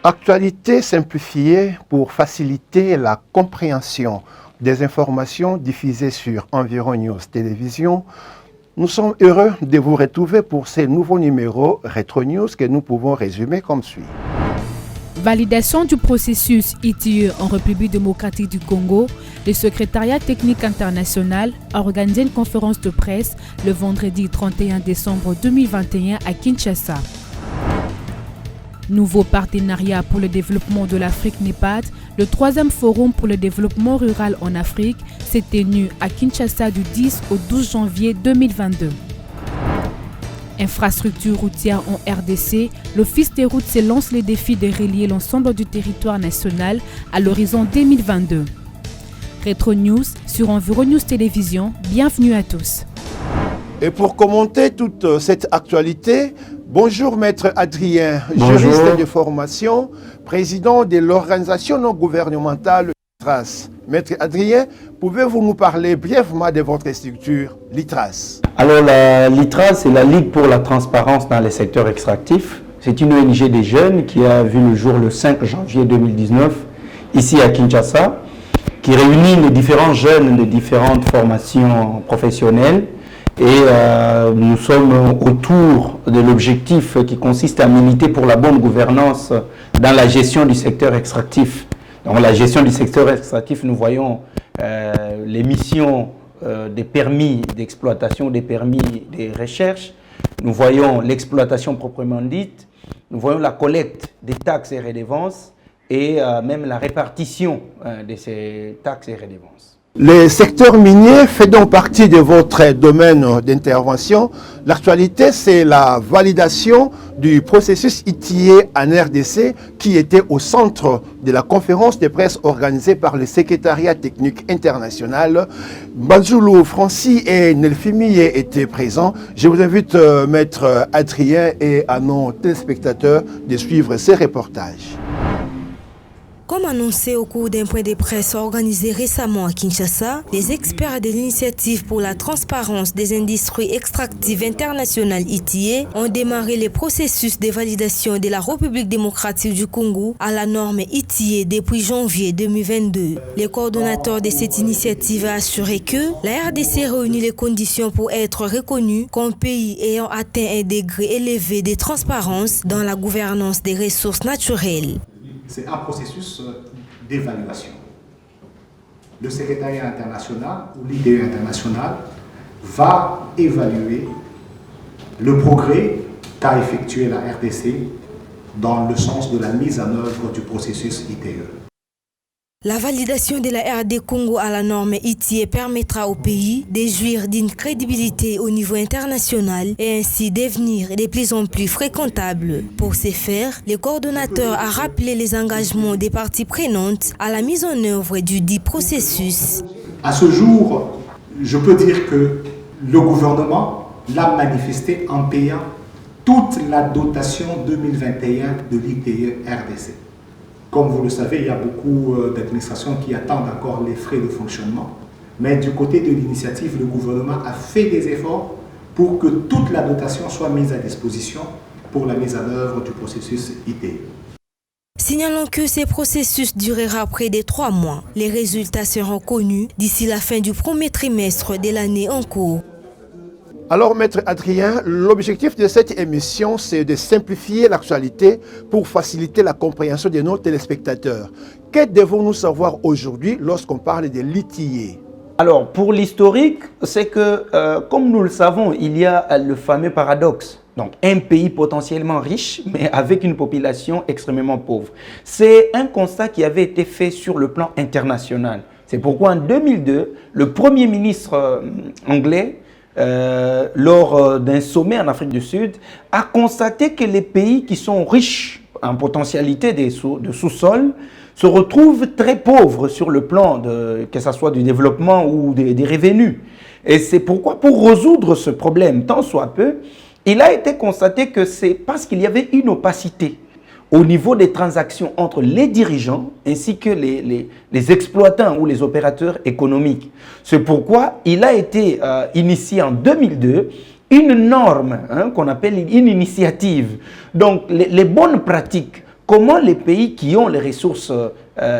Actualité simplifiée pour faciliter la compréhension des informations diffusées sur Environ News Télévision. Nous sommes heureux de vous retrouver pour ces nouveaux numéros Retro News que nous pouvons résumer comme suit. Validation du processus ITIE en République démocratique du Congo, le secrétariat technique international a organisé une conférence de presse le vendredi 31 décembre 2021 à Kinshasa. Nouveau partenariat pour le développement de l'Afrique NEPAD, le 3e forum pour le développement rural en Afrique s'est tenu à Kinshasa du 10 au 12 janvier 2022. Infrastructure routière en RDC, l'Office des routes se lance les défis de relier l'ensemble du territoire national à l'horizon 2022. Retro News sur Environ News Télévision, bienvenue à tous. Et pour commenter toute cette actualité, bonjour Maître Adrien, bonjour. Juriste de formation, président de l'organisation non gouvernementale LITRAS. Maître Adrien, pouvez-vous nous parler brièvement de votre structure, LITRAS? Alors la LITRAS, c'est la Ligue pour la transparence dans les secteurs extractifs. C'est une ONG des jeunes qui a vu le jour le 5 janvier 2019, ici à Kinshasa, qui réunit les différents jeunes de différentes formations professionnelles. Et nous sommes autour de l'objectif qui consiste à militer pour la bonne gouvernance dans la gestion du secteur extractif. Dans la gestion du secteur extractif, nous voyons l'émission des permis d'exploitation, des permis de recherche. Nous voyons l'exploitation proprement dite. Nous voyons la collecte des taxes et redevances et même la répartition de ces taxes et redevances. Le secteur minier fait donc partie de votre domaine d'intervention. L'actualité, c'est la validation du processus ITIE en RDC qui était au centre de la conférence de presse organisée par le secrétariat technique international. Banjoulou Francis et Nelfimi étaient présents. Je vous invite, Maître Adrien, et à nos téléspectateurs de suivre ces reportages. Comme annoncé au cours d'un point de presse organisé récemment à Kinshasa, les experts de l'initiative pour la transparence des industries extractives internationales ITIE ont démarré le processus de validation de la République démocratique du Congo à la norme ITIE depuis janvier 2022. Le coordonnateur de cette initiative a assuré que la RDC réunit les conditions pour être reconnue comme pays ayant atteint un degré élevé de transparence dans la gouvernance des ressources naturelles. C'est un processus d'évaluation. Le secrétariat international ou l'ITIE international va évaluer le progrès qu'a effectué la RDC dans le sens de la mise en œuvre du processus ITIE. La validation de la RD Congo à la norme ITIE permettra au pays de jouir d'une crédibilité au niveau international et ainsi devenir de plus en plus fréquentable. Pour ce faire, le coordonnateur a rappelé les engagements des parties prenantes à la mise en œuvre du dit processus. À ce jour, je peux dire que le gouvernement l'a manifesté en payant toute la dotation 2021 de l'ITIE RDC. Comme vous le savez, il y a beaucoup d'administrations qui attendent encore les frais de fonctionnement. Mais du côté de l'initiative, le gouvernement a fait des efforts pour que toute la dotation soit mise à disposition pour la mise en œuvre du processus ITIE. Signalons que ce processus durera près de 3 mois. Les résultats seront connus d'ici la fin du premier trimestre de l'année en cours. Alors, Maître Adrien, l'objectif de cette émission, c'est de simplifier l'actualité pour faciliter la compréhension de nos téléspectateurs. Que devons-nous savoir aujourd'hui lorsqu'on parle de l'ITIE? Alors, pour l'historique, c'est que, comme nous le savons, il y a le fameux paradoxe. Donc, un pays potentiellement riche, mais avec une population extrêmement pauvre. C'est un constat qui avait été fait sur le plan international. C'est pourquoi en 2002, le Premier ministre anglais, lors d'un sommet en Afrique du Sud, a constaté que les pays qui sont riches en potentialité de sous-sol se retrouvent très pauvres sur le plan que ce soit du développement ou des revenus. Et c'est pourquoi, pour résoudre ce problème, tant soit peu, il a été constaté que c'est parce qu'il y avait une opacité au niveau des transactions entre les dirigeants ainsi que les exploitants ou les opérateurs économiques. C'est pourquoi il a été initié en 2002 une norme qu'on appelle une initiative. Donc les bonnes pratiques comment les pays qui ont les ressources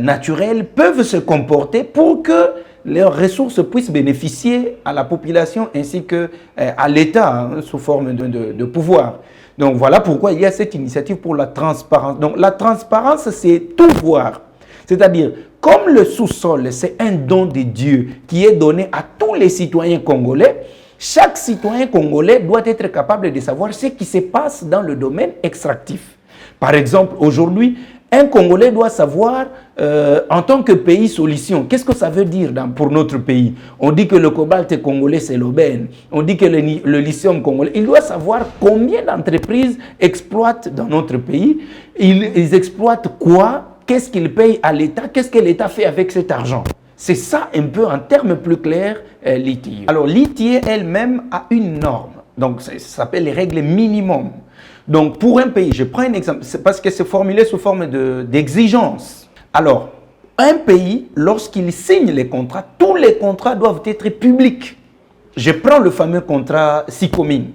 naturelles peuvent se comporter pour que leurs ressources puissent bénéficier à la population ainsi qu'à l'État sous forme de pouvoir. Donc voilà pourquoi il y a cette initiative pour la transparence. Donc la transparence, c'est tout voir. C'est-à-dire, comme le sous-sol, c'est un don de Dieu qui est donné à tous les citoyens congolais, chaque citoyen congolais doit être capable de savoir ce qui se passe dans le domaine extractif. Par exemple, aujourd'hui, un Congolais doit savoir, en tant que pays solution, qu'est-ce que ça veut dire pour notre pays. On dit que le cobalt congolais, c'est l'aubaine. On dit que le lithium congolais. Il doit savoir combien d'entreprises exploitent dans notre pays. Ils exploitent quoi? Qu'est-ce qu'ils payent à l'État? Qu'est-ce que l'État fait avec cet argent? C'est ça un peu en termes plus clairs l'ITIE. Alors l'ITIE elle-même a une norme. Donc ça s'appelle les règles minimum. Donc, pour un pays, je prends un exemple, c'est parce que c'est formulé sous forme d'exigence. Alors, un pays, lorsqu'il signe les contrats, tous les contrats doivent être publics. Je prends le fameux contrat SICOMINE.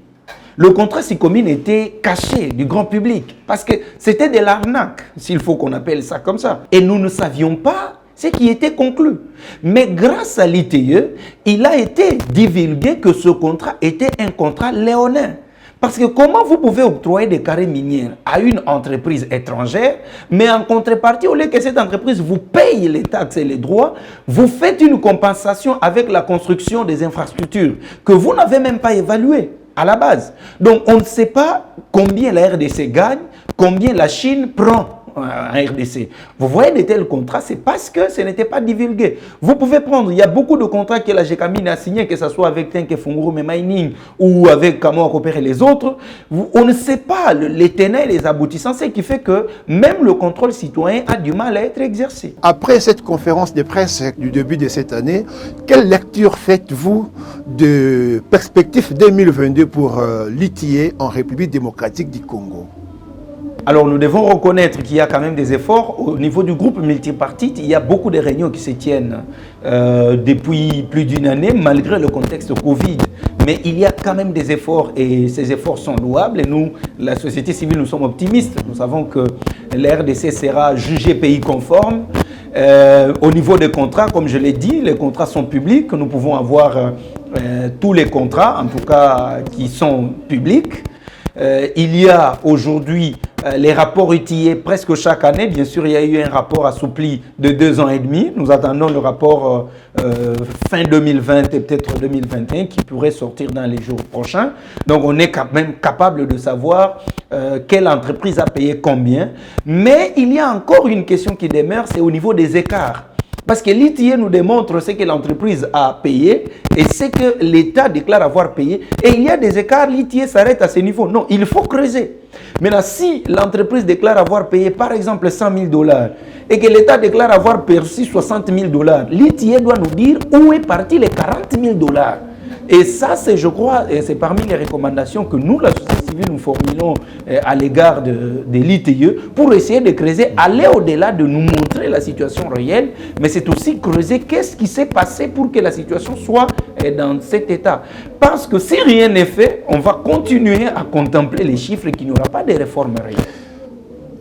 Le contrat SICOMINE était caché du grand public parce que c'était de l'arnaque, s'il faut qu'on appelle ça comme ça. Et nous ne savions pas ce qui était conclu. Mais grâce à l'ITIE, il a été divulgué que ce contrat était un contrat léonin. Parce que comment vous pouvez octroyer des carrés miniers à une entreprise étrangère, mais en contrepartie, au lieu que cette entreprise vous paye les taxes et les droits, vous faites une compensation avec la construction des infrastructures que vous n'avez même pas évaluées à la base. Donc on ne sait pas combien la RDC gagne, combien la Chine prend en RDC. Vous voyez de tels contrats, c'est parce que ce n'était pas divulgué. Vous pouvez prendre, il y a beaucoup de contrats que la GECAMINE a signés, que ce soit avec Tenke Fungurume Mining ou avec Kamo Copper et les autres. On ne sait pas les tenants et les aboutissants, ce qui fait que même le contrôle citoyen a du mal à être exercé. Après cette conférence de presse du début de cette année, quelle lecture faites-vous de perspective 2022 pour l'ITIE en République démocratique du Congo? Alors nous devons reconnaître qu'il y a quand même des efforts. Au niveau du groupe multipartite, il y a beaucoup de réunions qui se tiennent depuis plus d'une année, malgré le contexte Covid. Mais il y a quand même des efforts et ces efforts sont louables. Et nous, la société civile, nous sommes optimistes. Nous savons que la RDC sera jugée pays conforme. Au niveau des contrats, comme je l'ai dit, les contrats sont publics. Nous pouvons avoir tous les contrats, en tout cas, qui sont publics. Il y a aujourd'hui les rapports ITIE presque chaque année. Bien sûr, il y a eu un rapport assoupli de 2 ans et demi. Nous attendons le rapport fin 2020 et peut-être 2021 qui pourrait sortir dans les jours prochains. Donc, on est quand même capable de savoir quelle entreprise a payé combien. Mais il y a encore une question qui demeure, c'est au niveau des écarts. Parce que l'ITIE nous démontre ce que l'entreprise a payé et ce que l'État déclare avoir payé. Et il y a des écarts, l'ITIE s'arrête à ce niveau. Non, il faut creuser. Maintenant, si l'entreprise déclare avoir payé par exemple 100 000 $ et que l'État déclare avoir perçu 60 000 $, l'ITIE doit nous dire où est parti les 40 000 $. Et ça, c'est, je crois, c'est parmi les recommandations que nous, la société civile, nous formulons à l'égard de l'ITIE pour essayer de creuser, aller au-delà de nous montrer la situation réelle, mais c'est aussi creuser qu'est-ce qui s'est passé pour que la situation soit dans cet état. Parce que si rien n'est fait, on va continuer à contempler les chiffres et qu'il n'y aura pas de réformes réelles.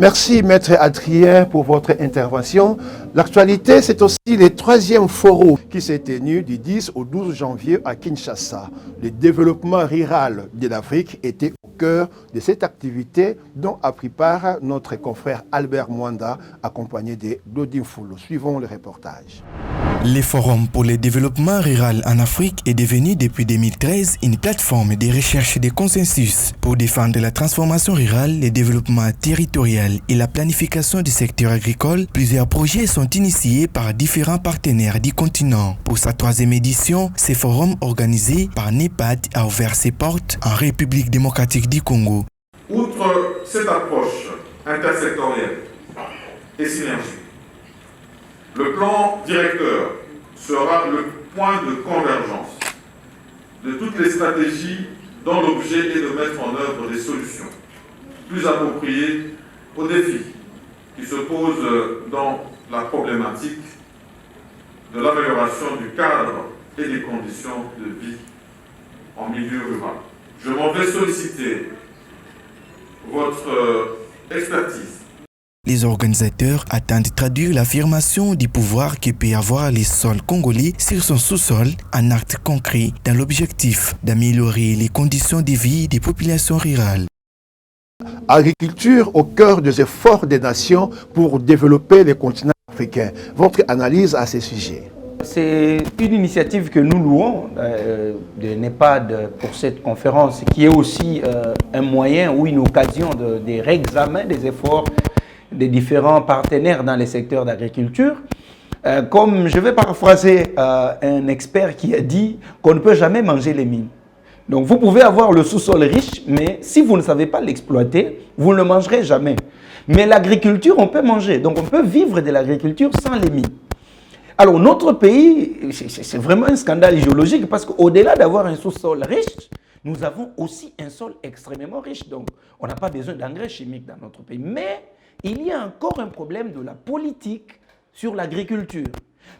Merci, Maître Adrien, pour votre intervention. L'actualité, c'est aussi le 3e forum qui s'est tenu du 10 au 12 janvier à Kinshasa. Le développement rural de l'Afrique était au cœur de cette activité dont a pris part notre confrère Albert Mwanda, accompagné de Dodin Foulou. Suivons le reportage. Le Forum pour le développement rural en Afrique est devenu depuis 2013 une plateforme de recherche et de consensus pour défendre la transformation rurale, le développement territorial et la planification du secteur agricole. Plusieurs projets sont initiés par différents partenaires du continent. Pour sa 3e édition, ce forum organisé par NEPAD a ouvert ses portes en République démocratique du Congo. Outre cette approche intersectorielle et synergique, le plan directeur sera le point de convergence de toutes les stratégies dont l'objet est de mettre en œuvre des solutions plus appropriées aux défis qui se posent dans la problématique de l'amélioration du cadre et des conditions de vie en milieu rural. Je m'en vais solliciter votre expertise. Les organisateurs attendent de traduire l'affirmation du pouvoir que peut avoir les sols congolais sur son sous-sol en actes concrets dans l'objectif d'améliorer les conditions de vie des populations rurales. Agriculture au cœur des efforts des nations pour développer les continents africains. Votre analyse à ces sujets? C'est une initiative que nous louons de NEPAD pour cette conférence, qui est aussi un moyen ou une occasion de réexamen des efforts des différents partenaires dans les secteurs d'agriculture. Comme je vais paraphraser un expert qui a dit qu'on ne peut jamais manger les mines. Donc vous pouvez avoir le sous-sol riche, mais si vous ne savez pas l'exploiter, vous ne le mangerez jamais. Mais l'agriculture, on peut manger. Donc on peut vivre de l'agriculture sans les mines. Alors notre pays, c'est vraiment un scandale géologique parce qu'au-delà d'avoir un sous-sol riche, nous avons aussi un sol extrêmement riche. Donc on n'a pas besoin d'engrais chimiques dans notre pays. Mais il y a encore un problème de la politique sur l'agriculture.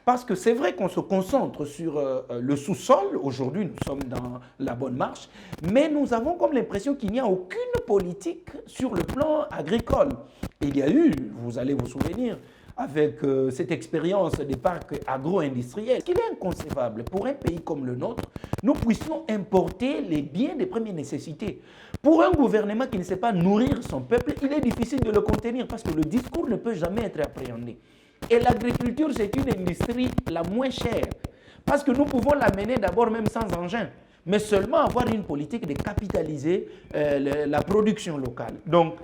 Parce que c'est vrai qu'on se concentre sur le sous-sol. Aujourd'hui, nous sommes dans la bonne marche. Mais nous avons comme l'impression qu'il n'y a aucune politique sur le plan agricole. Il y a eu, vous allez vous souvenir, avec cette expérience des parcs agro-industriels, qu'il est inconcevable pour un pays comme le nôtre, nous puissions importer les biens de première nécessité. Pour un gouvernement qui ne sait pas nourrir son peuple, il est difficile de le contenir parce que le discours ne peut jamais être appréhendé. Et l'agriculture, c'est une industrie la moins chère parce que nous pouvons la mener d'abord même sans engin, mais seulement avoir une politique de capitaliser la production locale. Donc,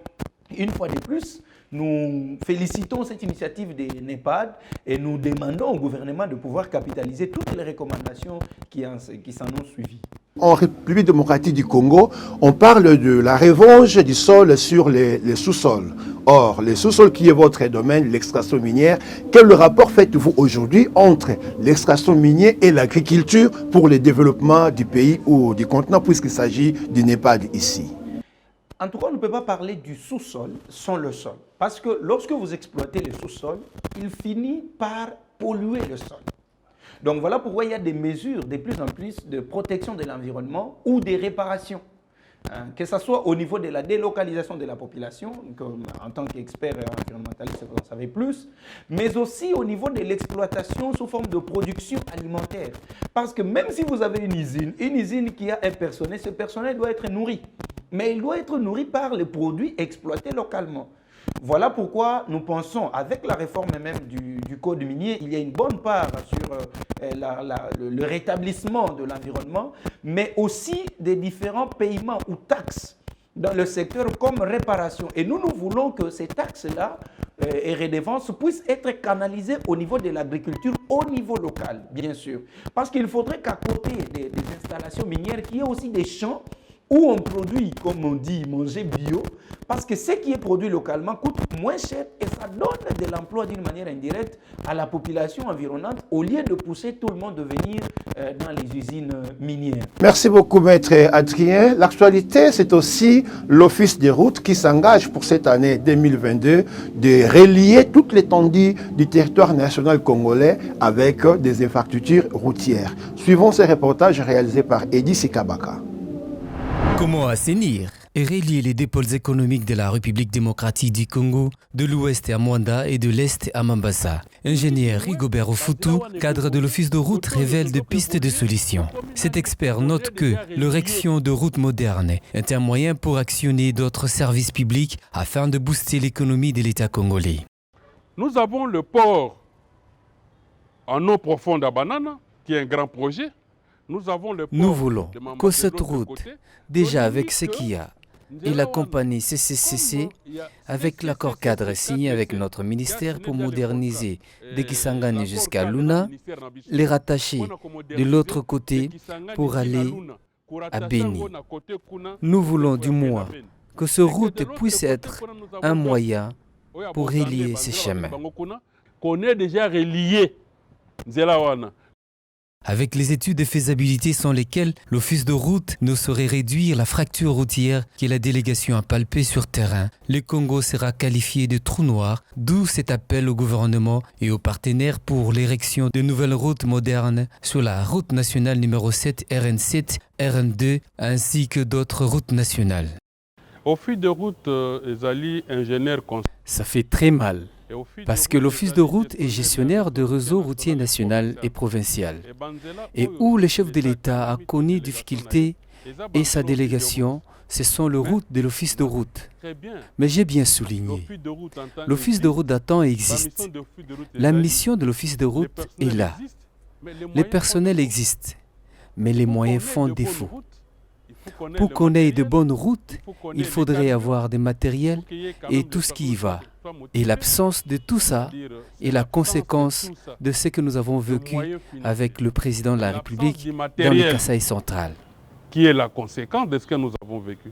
une fois de plus, nous félicitons cette initiative des NEPAD et nous demandons au gouvernement de pouvoir capitaliser toutes les recommandations qui s'en ont suivi. En République démocratique du Congo, on parle de la revanche du sol sur les sous-sols. Or, les sous-sols qui est votre domaine, l'extraction minière, quel rapport faites-vous aujourd'hui entre l'extraction minière et l'agriculture pour le développement du pays ou du continent, puisqu'il s'agit du NEPAD ici? En tout cas, on ne peut pas parler du sous-sol sans le sol. Parce que lorsque vous exploitez le sous-sol, il finit par polluer le sol. Donc voilà pourquoi il y a des mesures de plus en plus de protection de l'environnement ou des réparations. Que ce soit au niveau de la délocalisation de la population, en tant qu'expert environnementaliste, vous en savez plus, mais aussi au niveau de l'exploitation sous forme de production alimentaire. Parce que même si vous avez une usine qui a un personnel, ce personnel doit être nourri. Mais il doit être nourri par les produits exploités localement. Voilà pourquoi nous pensons, avec la réforme même du code minier, il y a une bonne part sur le rétablissement de l'environnement, mais aussi des différents paiements ou taxes dans le secteur comme réparation. Et nous voulons que ces taxes-là et redevances puissent être canalisées au niveau de l'agriculture, au niveau local, bien sûr. Parce qu'il faudrait qu'à côté des installations minières, qu'il y ait aussi des champs où on produit, comme on dit, manger bio, parce que ce qui est produit localement coûte moins cher et ça donne de l'emploi d'une manière indirecte à la population environnante au lieu de pousser tout le monde de venir dans les usines minières. Merci beaucoup, Maître Adrien. L'actualité, c'est aussi l'Office des routes qui s'engage pour cette année 2022 de relier toute l'étendue du territoire national congolais avec des infrastructures routières. Suivons ce reportage réalisé par Edi Sikabaka. Comment assainir et relier les deux pôles économiques de la République démocratique du Congo, de l'ouest à Mwanda et de l'est à Mambasa? Ingénieur Rigobert Ofutu, cadre de l'Office de route, révèle des pistes de solutions. Cet expert note que l'érection de routes modernes est un moyen pour actionner d'autres services publics afin de booster l'économie de l'État congolais. Nous avons le port en eau profonde à Banana, qui est un grand projet. Nous voulons que cette route, déjà avec ce qu'il y a, et la compagnie CCCC, avec l'accord cadre signé avec notre ministère pour moderniser de Kisangani jusqu'à Luna, les rattacher de l'autre côté pour aller à Beni. Nous voulons du moins que cette route puisse être un moyen pour relier ces chemins. Qu'on est déjà relié. Avec les études de faisabilité sans lesquelles l'Office de route ne saurait réduire la fracture routière que la délégation a palpée sur terrain, le Congo sera qualifié de trou noir, d'où cet appel au gouvernement et aux partenaires pour l'érection de nouvelles routes modernes sur la route nationale numéro 7, RN7, RN2, ainsi que d'autres routes nationales. Au fil de route, Ezali, ingénieur. Ça fait très mal. Parce que l'Office de route est gestionnaire de réseaux routiers national et provincial. Et où le chef de l'État a connu difficultés et sa délégation, ce sont les routes de l'Office de route. Mais j'ai bien souligné, l'Office de route d'Attend existe. La mission de l'Office de route est là. Les personnels existent, mais les moyens font défaut. Pour qu'on ait de bonnes routes, il faudrait avoir des matériels et tout ce qui y va. Et l'absence de tout ça est la conséquence de ce que nous avons vécu avec le président de la République dans le Kasaï central. Qui est la conséquence de ce que nous avons vécu.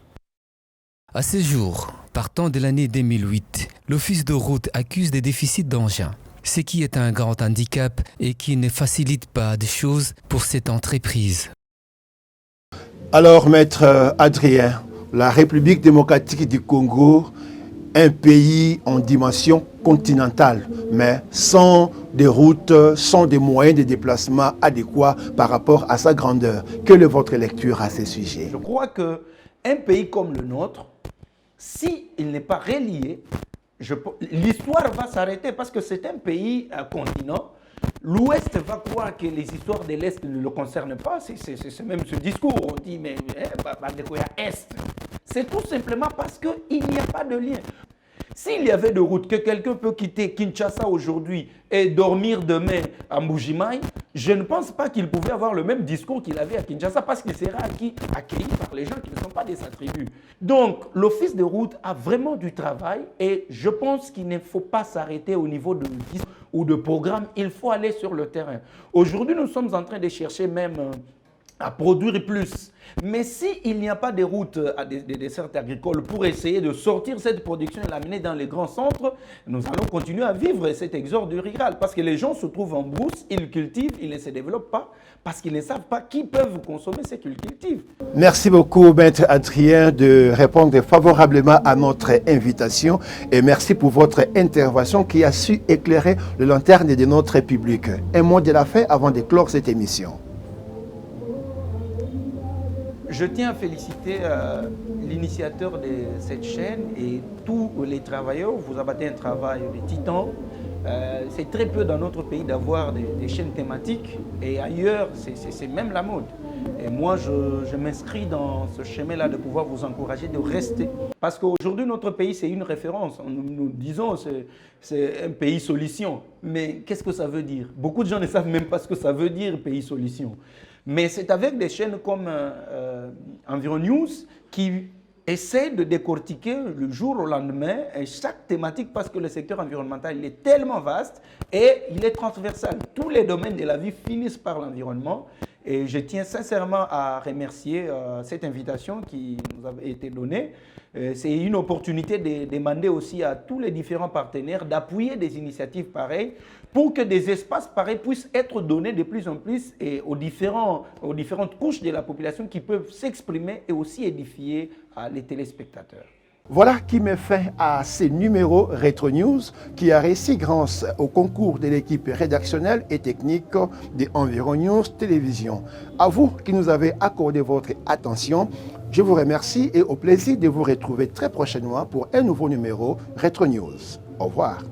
À ce jour, partant de l'année 2008, l'Office de route accuse des déficits d'engins, ce qui est un grand handicap et qui ne facilite pas des choses pour cette entreprise. Alors, Maître Adrien, la République démocratique du Congo, un pays en dimension continentale, mais sans des routes, sans des moyens de déplacement adéquats par rapport à sa grandeur. Quelle est votre lecture à ce sujet? Je crois qu'un pays comme le nôtre, s'il n'est pas relié, l'histoire va s'arrêter parce que c'est un pays, un continent. L'Ouest va croire que les histoires de l'Est ne le concernent pas. C'est même ce discours. On dit, mais Est. C'est tout simplement parce qu'il n'y a pas de lien. S'il y avait de route, que quelqu'un peut quitter Kinshasa aujourd'hui et dormir demain à Mbujimaï, je ne pense pas qu'il pouvait avoir le même discours qu'il avait à Kinshasa parce qu'il sera accueilli par les gens qui ne sont pas de sa tribu. Donc, l'Office de route a vraiment du travail et je pense qu'il ne faut pas s'arrêter au niveau de l'office ou de programme. Il faut aller sur le terrain. Aujourd'hui, nous sommes en train de chercher même à produire plus. Mais s'il n'y a pas de routes à des dessertes agricoles pour essayer de sortir cette production et l'amener dans les grands centres, nous allons continuer à vivre cet exode rural. Parce que les gens se trouvent en brousse, ils cultivent, ils ne se développent pas, parce qu'ils ne savent pas qui peuvent consommer ce qu'ils cultivent. Merci beaucoup, Maître Adrien, de répondre favorablement à notre invitation. Et merci pour votre intervention qui a su éclairer le lanterne de notre public. Un mot de la fin avant de clore cette émission. Je tiens à féliciter l'initiateur de cette chaîne et tous les travailleurs. Vous abattez un travail de titan. C'est très peu dans notre pays d'avoir des chaînes thématiques et ailleurs, c'est même la mode. Et moi, je m'inscris dans ce chemin-là de pouvoir vous encourager de rester. Parce qu'aujourd'hui, notre pays, c'est une référence. Nous disons c'est un pays solution. Mais qu'est-ce que ça veut dire? Beaucoup de gens ne savent même pas ce que ça veut dire, pays solution. Mais c'est avec des chaînes comme Environews qui essaient de décortiquer le jour au lendemain chaque thématique parce que le secteur environnemental il est tellement vaste et il est transversal. Tous les domaines de la vie finissent par l'environnement. Et je tiens sincèrement à remercier cette invitation qui nous a été donnée. C'est une opportunité de demander aussi à tous les différents partenaires d'appuyer des initiatives pareilles pour que des espaces pareils puissent être donnés de plus en plus et aux différentes couches de la population qui peuvent s'exprimer et aussi édifier les téléspectateurs. Voilà qui met fin à ce numéro Retro News qui a réussi grâce au concours de l'équipe rédactionnelle et technique de Environews Télévision. À vous qui nous avez accordé votre attention, je vous remercie et au plaisir de vous retrouver très prochainement pour un nouveau numéro Retro News. Au revoir.